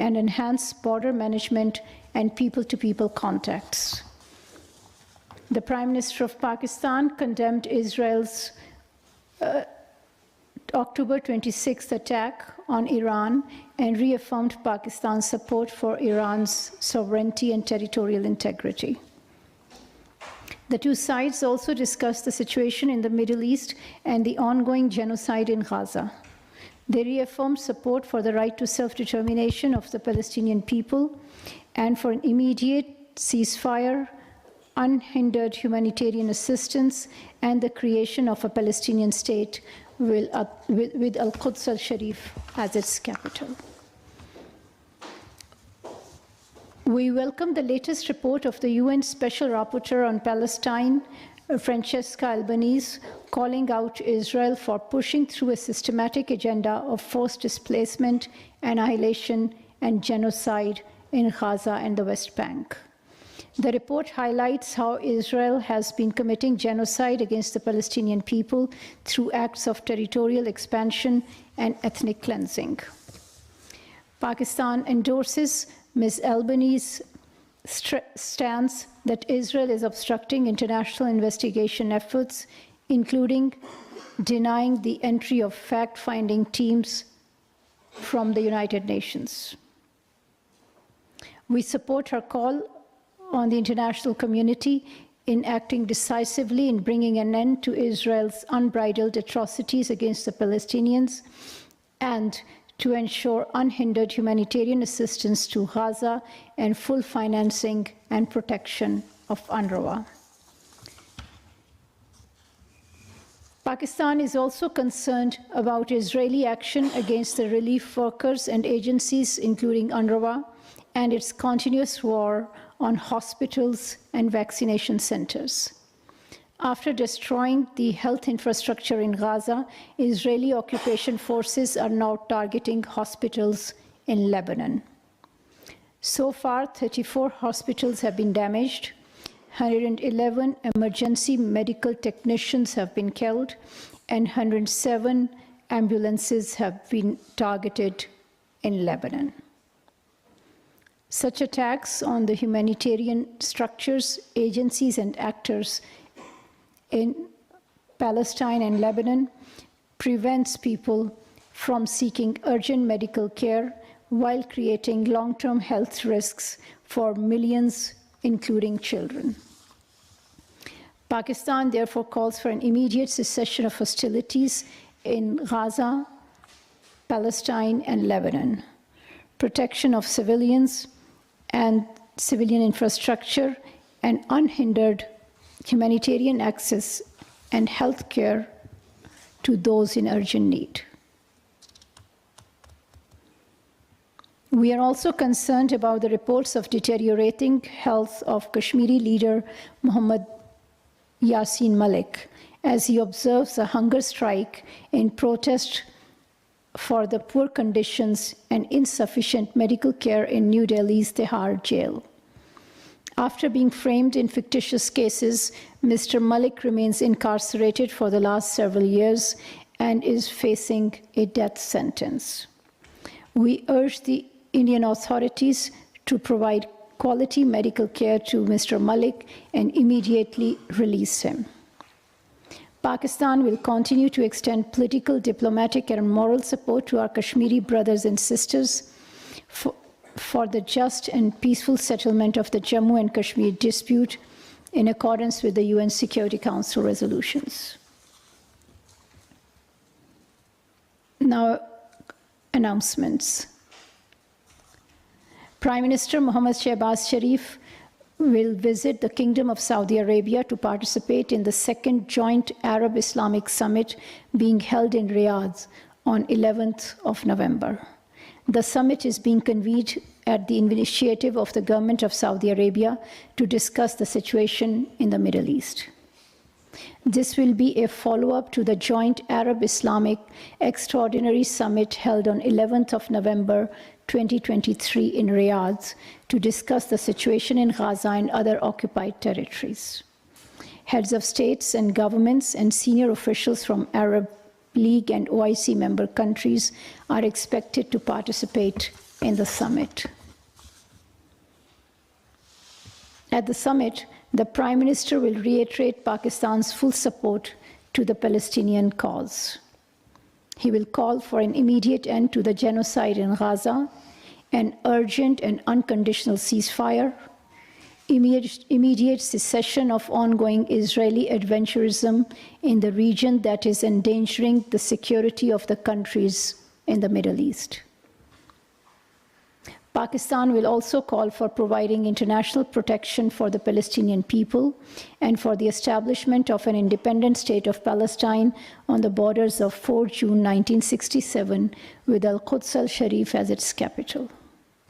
and enhance border management and people-to-people contacts. The Prime Minister of Pakistan condemned Israel's October 26th attack on Iran and reaffirmed Pakistan's support for Iran's sovereignty and territorial integrity. The two sides also discussed the situation in the Middle East and the ongoing genocide in Gaza. They reaffirmed support for the right to self-determination of the Palestinian people and for an immediate ceasefire, unhindered humanitarian assistance, and the creation of a Palestinian state with Al-Quds al-Sharif as its capital. We welcome the latest report of the UN Special Rapporteur on Palestine, Francesca Albanese, calling out Israel for pushing through a systematic agenda of forced displacement, annihilation, and genocide in Gaza and the West Bank. The report highlights how Israel has been committing genocide against the Palestinian people through acts of territorial expansion and ethnic cleansing. Pakistan endorses Ms. Albanese's stance that Israel is obstructing international investigation efforts, including denying the entry of fact-finding teams from the United Nations. We support her call on the international community in acting decisively in bringing an end to Israel's unbridled atrocities against the Palestinians and to ensure unhindered humanitarian assistance to Gaza and full financing and protection of UNRWA. Pakistan is also concerned about Israeli action against the relief workers and agencies, including UNRWA, and its continuous war on hospitals and vaccination centers. After destroying the health infrastructure in Gaza, Israeli occupation forces are now targeting hospitals in Lebanon. So far, 34 hospitals have been damaged, 111 emergency medical technicians have been killed, and 107 ambulances have been targeted in Lebanon. Such attacks on the humanitarian structures, agencies, and actors in Palestine and Lebanon prevents people from seeking urgent medical care while creating long-term health risks for millions, including children. Pakistan therefore calls for an immediate cessation of hostilities in Gaza, Palestine, and Lebanon, protection of civilians and civilian infrastructure, and unhindered humanitarian access and health care to those in urgent need. We are also concerned about the reports of deteriorating health of Kashmiri leader Muhammad Yasin Malik as he observes a hunger strike in protest for the poor conditions and insufficient medical care in New Delhi's Tihar jail. After being framed in fictitious cases, Mr. Malik remains incarcerated for the last several years and is facing a death sentence. We urge the Indian authorities to provide quality medical care to Mr. Malik and immediately release him. Pakistan will continue to extend political, diplomatic, and moral support to our Kashmiri brothers and sisters for the just and peaceful settlement of the Jammu and Kashmir dispute in accordance with the UN Security Council resolutions. Now, announcements. Prime Minister Mohammad Shehbaz Sharif will visit the Kingdom of Saudi Arabia to participate in the second joint Arab-Islamic summit being held in Riyadh on 11th of November. The summit is being convened at the initiative of the government of Saudi Arabia to discuss the situation in the Middle East. This will be a follow-up to the joint Arab-Islamic Extraordinary Summit held on 11th of November 2023 in Riyadh to discuss the situation in Gaza and other occupied territories. Heads of states and governments and senior officials from Arab League and OIC member countries are expected to participate in the summit. At the summit, the Prime Minister will reiterate Pakistan's full support to the Palestinian cause. He will call for an immediate end to the genocide in Gaza, an urgent and unconditional ceasefire, immediate cessation of ongoing Israeli adventurism in the region that is endangering the security of the countries in the Middle East. Pakistan will also call for providing international protection for the Palestinian people and for the establishment of an independent state of Palestine on the borders of 4 June 1967 with Al-Quds al-Sharif as its capital.